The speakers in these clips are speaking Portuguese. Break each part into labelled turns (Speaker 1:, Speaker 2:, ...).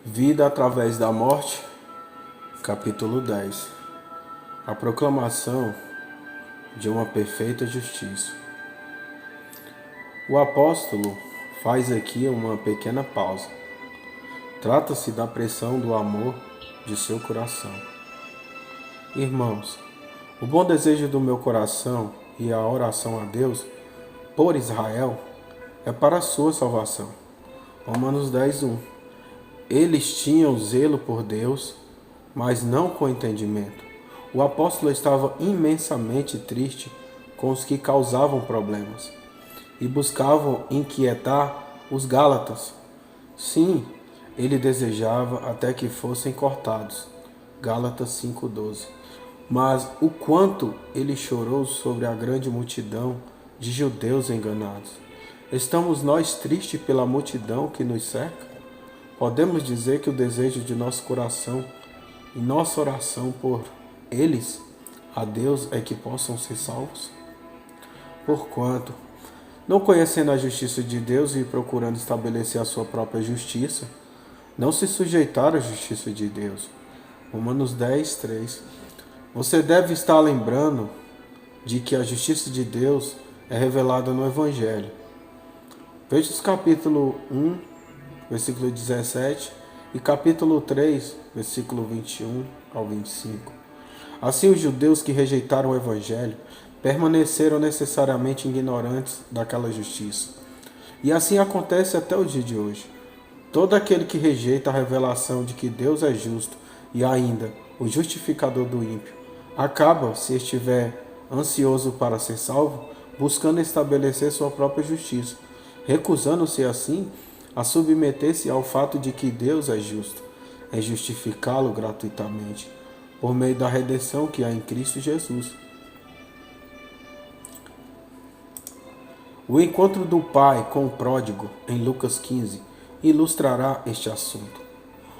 Speaker 1: Vida através da morte, capítulo 10. A proclamação de uma perfeita justiça. O apóstolo faz aqui uma pequena pausa. Trata-se da pressão do amor de seu coração. Irmãos, o bom desejo do meu coração e a oração a Deus por Israel é para a sua salvação. Romanos 10:1. Eles tinham zelo por Deus, mas não com entendimento. O apóstolo estava imensamente triste com os que causavam problemas e buscavam inquietar os Gálatas. Sim, ele desejava até que fossem cortados. Gálatas 5:12. Mas o quanto ele chorou sobre a grande multidão de judeus enganados. Estamos nós tristes pela multidão que nos cerca? Podemos dizer que o desejo de nosso coração e nossa oração por eles, a Deus, é que possam ser salvos? Porquanto, não conhecendo a justiça de Deus e procurando estabelecer a sua própria justiça, não se sujeitaram à justiça de Deus. Romanos 10:3. Você deve estar lembrando de que a justiça de Deus é revelada no Evangelho. Veja os capítulo 1, versículo 17 e capítulo 3, versículo 21 ao 25. Assim, os judeus que rejeitaram o Evangelho permaneceram necessariamente ignorantes daquela justiça. E assim acontece até o dia de hoje. Todo aquele que rejeita a revelação de que Deus é justo e ainda o justificador do ímpio, acaba, se estiver ansioso para ser salvo, buscando estabelecer sua própria justiça, recusando-se assim a submeter-se ao fato de que Deus é justo, é justificá-lo gratuitamente, por meio da redenção que há em Cristo Jesus. O encontro do pai com o pródigo, em Lucas 15, ilustrará este assunto.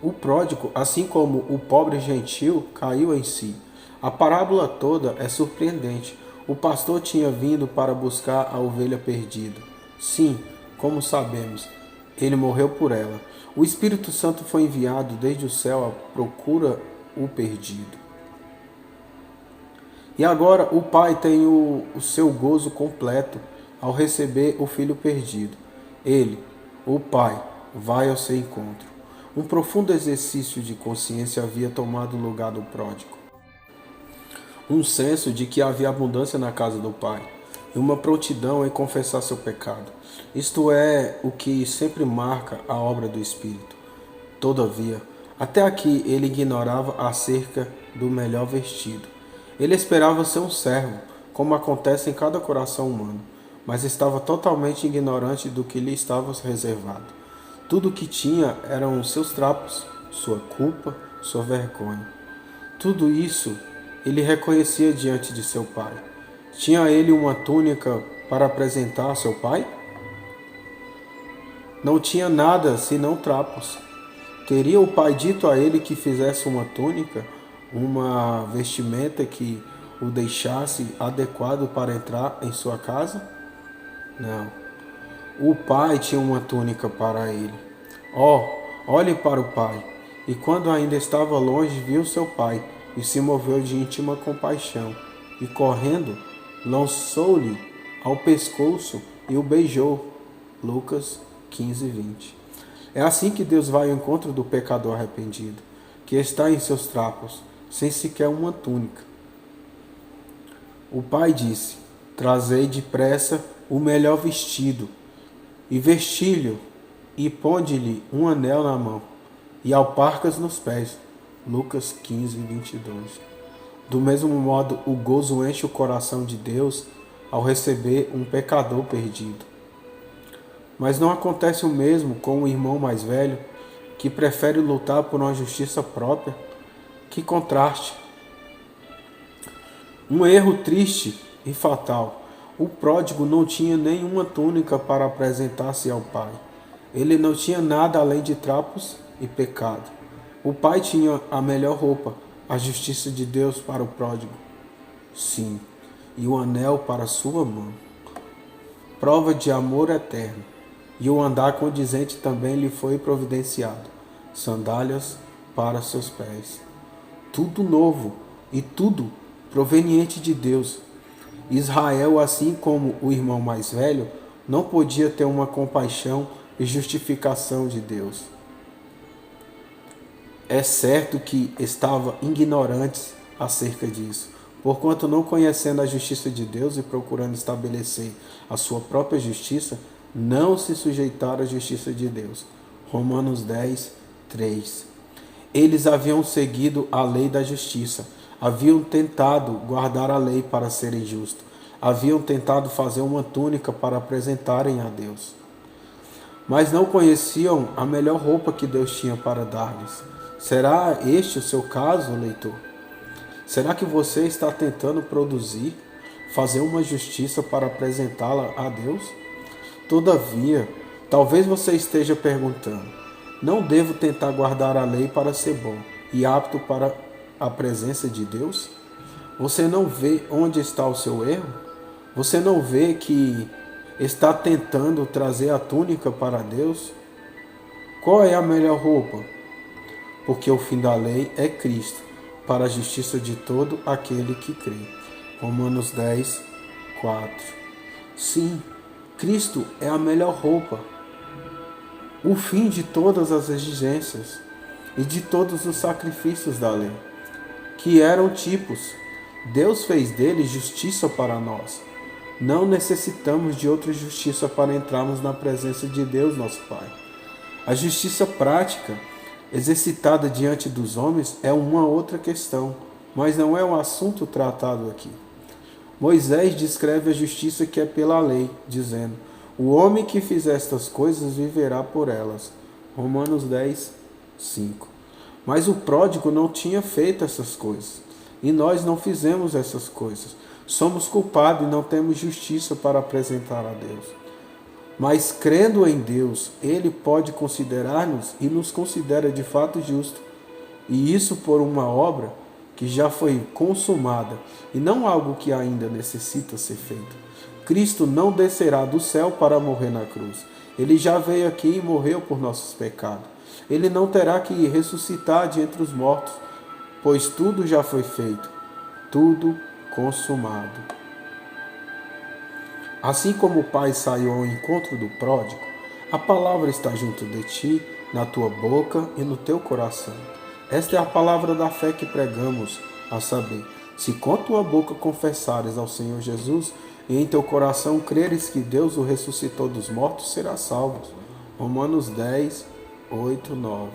Speaker 1: O pródigo, assim como o pobre gentil, caiu em si. A parábola toda é surpreendente. O pastor tinha vindo para buscar a ovelha perdida. Sim, como sabemos, ele morreu por ela. O Espírito Santo foi enviado desde o céu à procura o perdido. E agora o pai tem o seu gozo completo ao receber o filho perdido. Ele, o pai, vai ao seu encontro. Um profundo exercício de consciência havia tomado o lugar do pródigo. Um senso de que havia abundância na casa do pai e uma prontidão em confessar seu pecado. Isto é o que sempre marca a obra do Espírito. Todavia, até aqui ele ignorava acerca do melhor vestido. Ele esperava ser um servo, como acontece em cada coração humano, mas estava totalmente ignorante do que lhe estava reservado. Tudo o que tinha eram seus trapos, sua culpa, sua vergonha. Tudo isso ele reconhecia diante de seu pai. Tinha ele uma túnica para apresentar a seu pai? Não tinha nada senão trapos. Teria o pai dito a ele que fizesse uma túnica, uma vestimenta que o deixasse adequado para entrar em sua casa? Não. O pai tinha uma túnica para ele. Olhe para o pai. E quando ainda estava longe, viu seu pai e se moveu de íntima compaixão. E correndo, lançou-lhe ao pescoço e o beijou. Lucas 15:20. É assim que Deus vai ao encontro do pecador arrependido, que está em seus trapos, sem sequer uma túnica. O pai disse: trazei depressa o melhor vestido, e vesti-lhe, e ponde-lhe um anel na mão, e alparcas nos pés. Lucas 15:22. Do mesmo modo, o gozo enche o coração de Deus ao receber um pecador perdido. Mas não acontece o mesmo com o irmão mais velho, que prefere lutar por uma justiça própria. Que contraste! Um erro triste e fatal. O pródigo não tinha nenhuma túnica para apresentar-se ao pai. Ele não tinha nada além de trapos e pecado. O pai tinha a melhor roupa, a justiça de Deus para o pródigo. Sim, e o anel para sua mão. Prova de amor eterno. E o andar condizente também lhe foi providenciado. sandálias para seus pés. Tudo novo e tudo proveniente de Deus. Israel, assim como o irmão mais velho, não podia ter uma compaixão e justificação de Deus. É certo que estavam ignorantes acerca disso, porquanto não conhecendo a justiça de Deus e procurando estabelecer a sua própria justiça, não se sujeitaram à justiça de Deus. Romanos 10, 3. Eles haviam seguido a lei da justiça, haviam tentado guardar a lei para serem justos, haviam tentado fazer uma túnica para apresentarem a Deus. Mas não conheciam a melhor roupa que Deus tinha para dar-lhes. Será este o seu caso, leitor? Será que você está tentando produzir, fazer uma justiça para apresentá-la a Deus? Todavia, talvez você esteja perguntando: não devo tentar guardar a lei para ser bom e apto para a presença de Deus? Você não vê onde está o seu erro? Você não vê que está tentando trazer a túnica para Deus? Qual é a melhor roupa? Porque o fim da lei é Cristo, para a justiça de todo aquele que crê. Romanos 10, 4. Sim, Cristo é a melhor roupa, o fim de todas as exigências e de todos os sacrifícios da lei, que eram tipos. Deus fez dele justiça para nós. Não necessitamos de outra justiça para entrarmos na presença de Deus, nosso Pai. A justiça prática, exercitada diante dos homens, é uma outra questão, mas não é um assunto tratado aqui. Moisés descreve a justiça que é pela lei, dizendo: o homem que fizer estas coisas viverá por elas. Romanos 10, 5. Mas o pródigo não tinha feito essas coisas, e nós não fizemos essas coisas. Somos culpados e não temos justiça para apresentar a Deus. Mas crendo em Deus, Ele pode considerar-nos e nos considera de fato justo. E isso por uma obra que já foi consumada e não algo que ainda necessita ser feito. Cristo não descerá do céu para morrer na cruz. Ele já veio aqui e morreu por nossos pecados. Ele não terá que ressuscitar de entre os mortos, pois tudo já foi feito, tudo consumado. Assim como o Pai saiu ao encontro do pródigo, a palavra está junto de ti, na tua boca e no teu coração. Esta é a palavra da fé que pregamos, a saber, se com tua boca confessares ao Senhor Jesus e em teu coração creres que Deus o ressuscitou dos mortos, serás salvo. Romanos 10, 8, 9.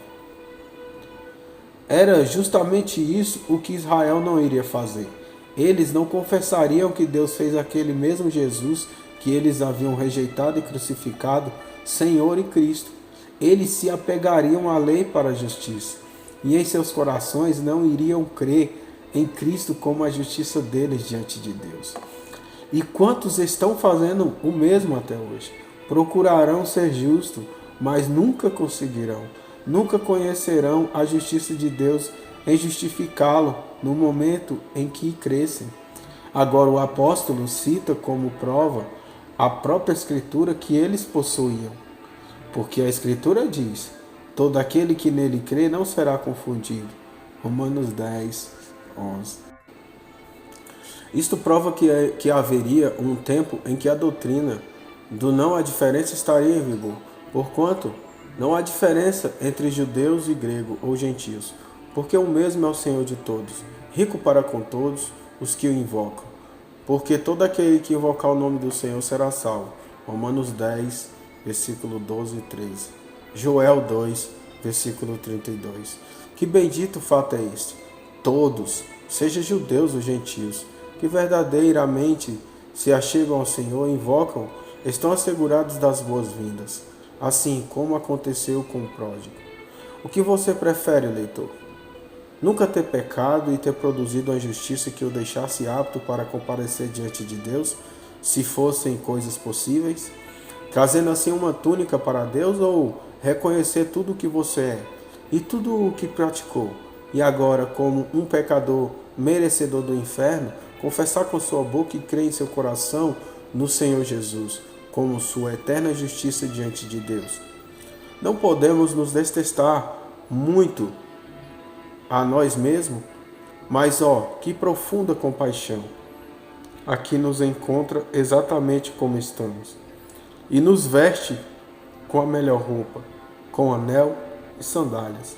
Speaker 1: Era justamente isso o que Israel não iria fazer. Eles não confessariam que Deus fez aquele mesmo Jesus que eles haviam rejeitado e crucificado, Senhor e Cristo. Eles se apegariam à lei para a justiça, e em seus corações não iriam crer em Cristo como a justiça deles diante de Deus. E quantos estão fazendo o mesmo até hoje? Procurarão ser justos, mas nunca conseguirão. Nunca conhecerão a justiça de Deus em justificá-lo no momento em que crescem. Agora o apóstolo cita como prova a própria Escritura que eles possuíam. Porque a Escritura diz: todo aquele que nele crê não será confundido. Romanos 10, 11. Isto prova que haveria um tempo em que a doutrina do não há diferença estaria em vigor, porquanto não há diferença entre judeus e grego ou gentios, porque o mesmo é o Senhor de todos, rico para com todos os que o invocam. Porque todo aquele que invocar o nome do Senhor será salvo. Romanos 10, versículo 12 e 13. Joel 2, versículo 32. Que bendito fato é este! Todos, seja judeus ou gentios, que verdadeiramente se achegam ao Senhor e invocam, estão assegurados das boas-vindas, assim como aconteceu com o pródigo. O que você prefere, leitor? Nunca ter pecado e ter produzido uma justiça que o deixasse apto para comparecer diante de Deus, se fossem coisas possíveis? Trazendo assim uma túnica para Deus, ou reconhecer tudo o que você é e tudo o que praticou, e agora, como um pecador merecedor do inferno, confessar com sua boca e crer em seu coração no Senhor Jesus, como sua eterna justiça diante de Deus? Não podemos nos detestar muito a nós mesmos, mas que profunda compaixão. Aqui nos encontra exatamente como estamos e nos veste com a melhor roupa, com anel e sandálias.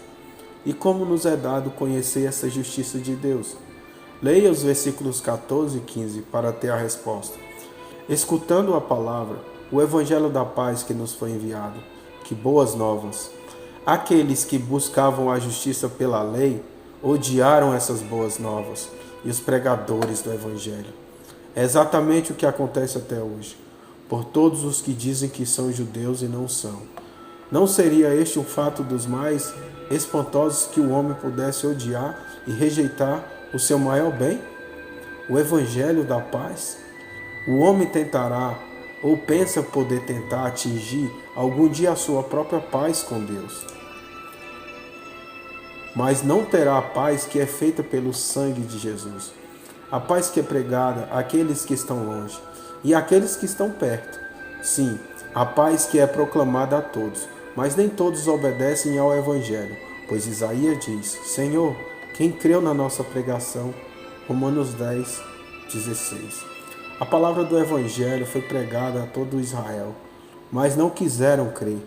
Speaker 1: E como nos é dado conhecer essa justiça de Deus? Leia os versículos 14 e 15 para ter a resposta. Escutando a palavra, o evangelho da paz que nos foi enviado, que boas novas. Aqueles que buscavam a justiça pela lei odiaram essas boas novas e os pregadores do evangelho. É exatamente o que acontece até hoje, por todos os que dizem que são judeus e não são. Não seria este um fato dos mais espantosos que o homem pudesse odiar e rejeitar o seu maior bem? O evangelho da paz? O homem tentará ou pensa poder tentar atingir algum dia a sua própria paz com Deus. Mas não terá a paz que é feita pelo sangue de Jesus. A paz que é pregada àqueles que estão longe e àqueles que estão perto. Sim, a paz que é proclamada a todos, mas nem todos obedecem ao Evangelho, pois Isaías diz: Senhor, quem creu na nossa pregação? Romanos 10, 16. A palavra do Evangelho foi pregada a todo Israel, mas não quiseram crer.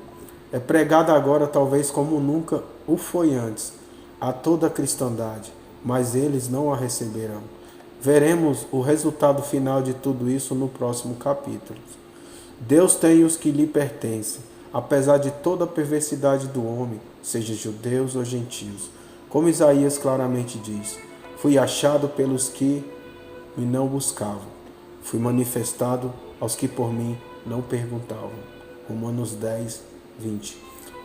Speaker 1: É pregada agora talvez como nunca o foi antes, a toda a cristandade, mas eles não a receberão. Veremos o resultado final de tudo isso no próximo capítulo. Deus tem os que lhe pertencem, apesar de toda a perversidade do homem, seja judeus ou gentios. Como Isaías claramente diz: fui achado pelos que me não buscavam, fui manifestado aos que por mim não perguntavam. Romanos 10, 20.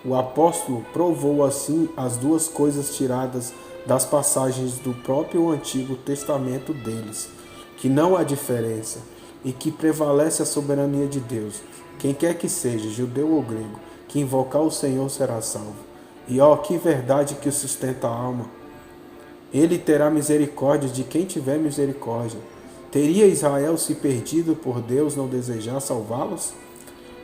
Speaker 1: O apóstolo provou assim as duas coisas tiradas das passagens do próprio Antigo Testamento deles, que não há diferença e que prevalece a soberania de Deus. Quem quer que seja, judeu ou grego, que invocar o Senhor será salvo. E que verdade que sustenta a alma! Ele terá misericórdia de quem tiver misericórdia. Teria Israel se perdido por Deus não desejar salvá-los?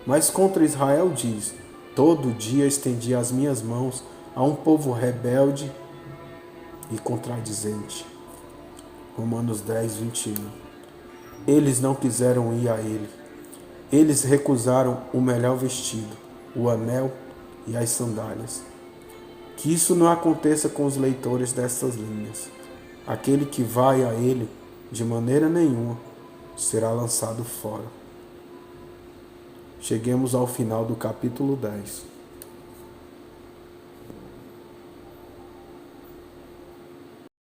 Speaker 1: Mas contra Israel diz: todo dia estendi as minhas mãos a um povo rebelde e contradizente. Romanos 10, 21. Eles não quiseram ir a ele. Eles recusaram o melhor vestido, o anel e as sandálias. Que isso não aconteça com os leitores dessas linhas. Aquele que vai a ele, de maneira nenhuma, será lançado fora. Cheguemos ao final do capítulo 10.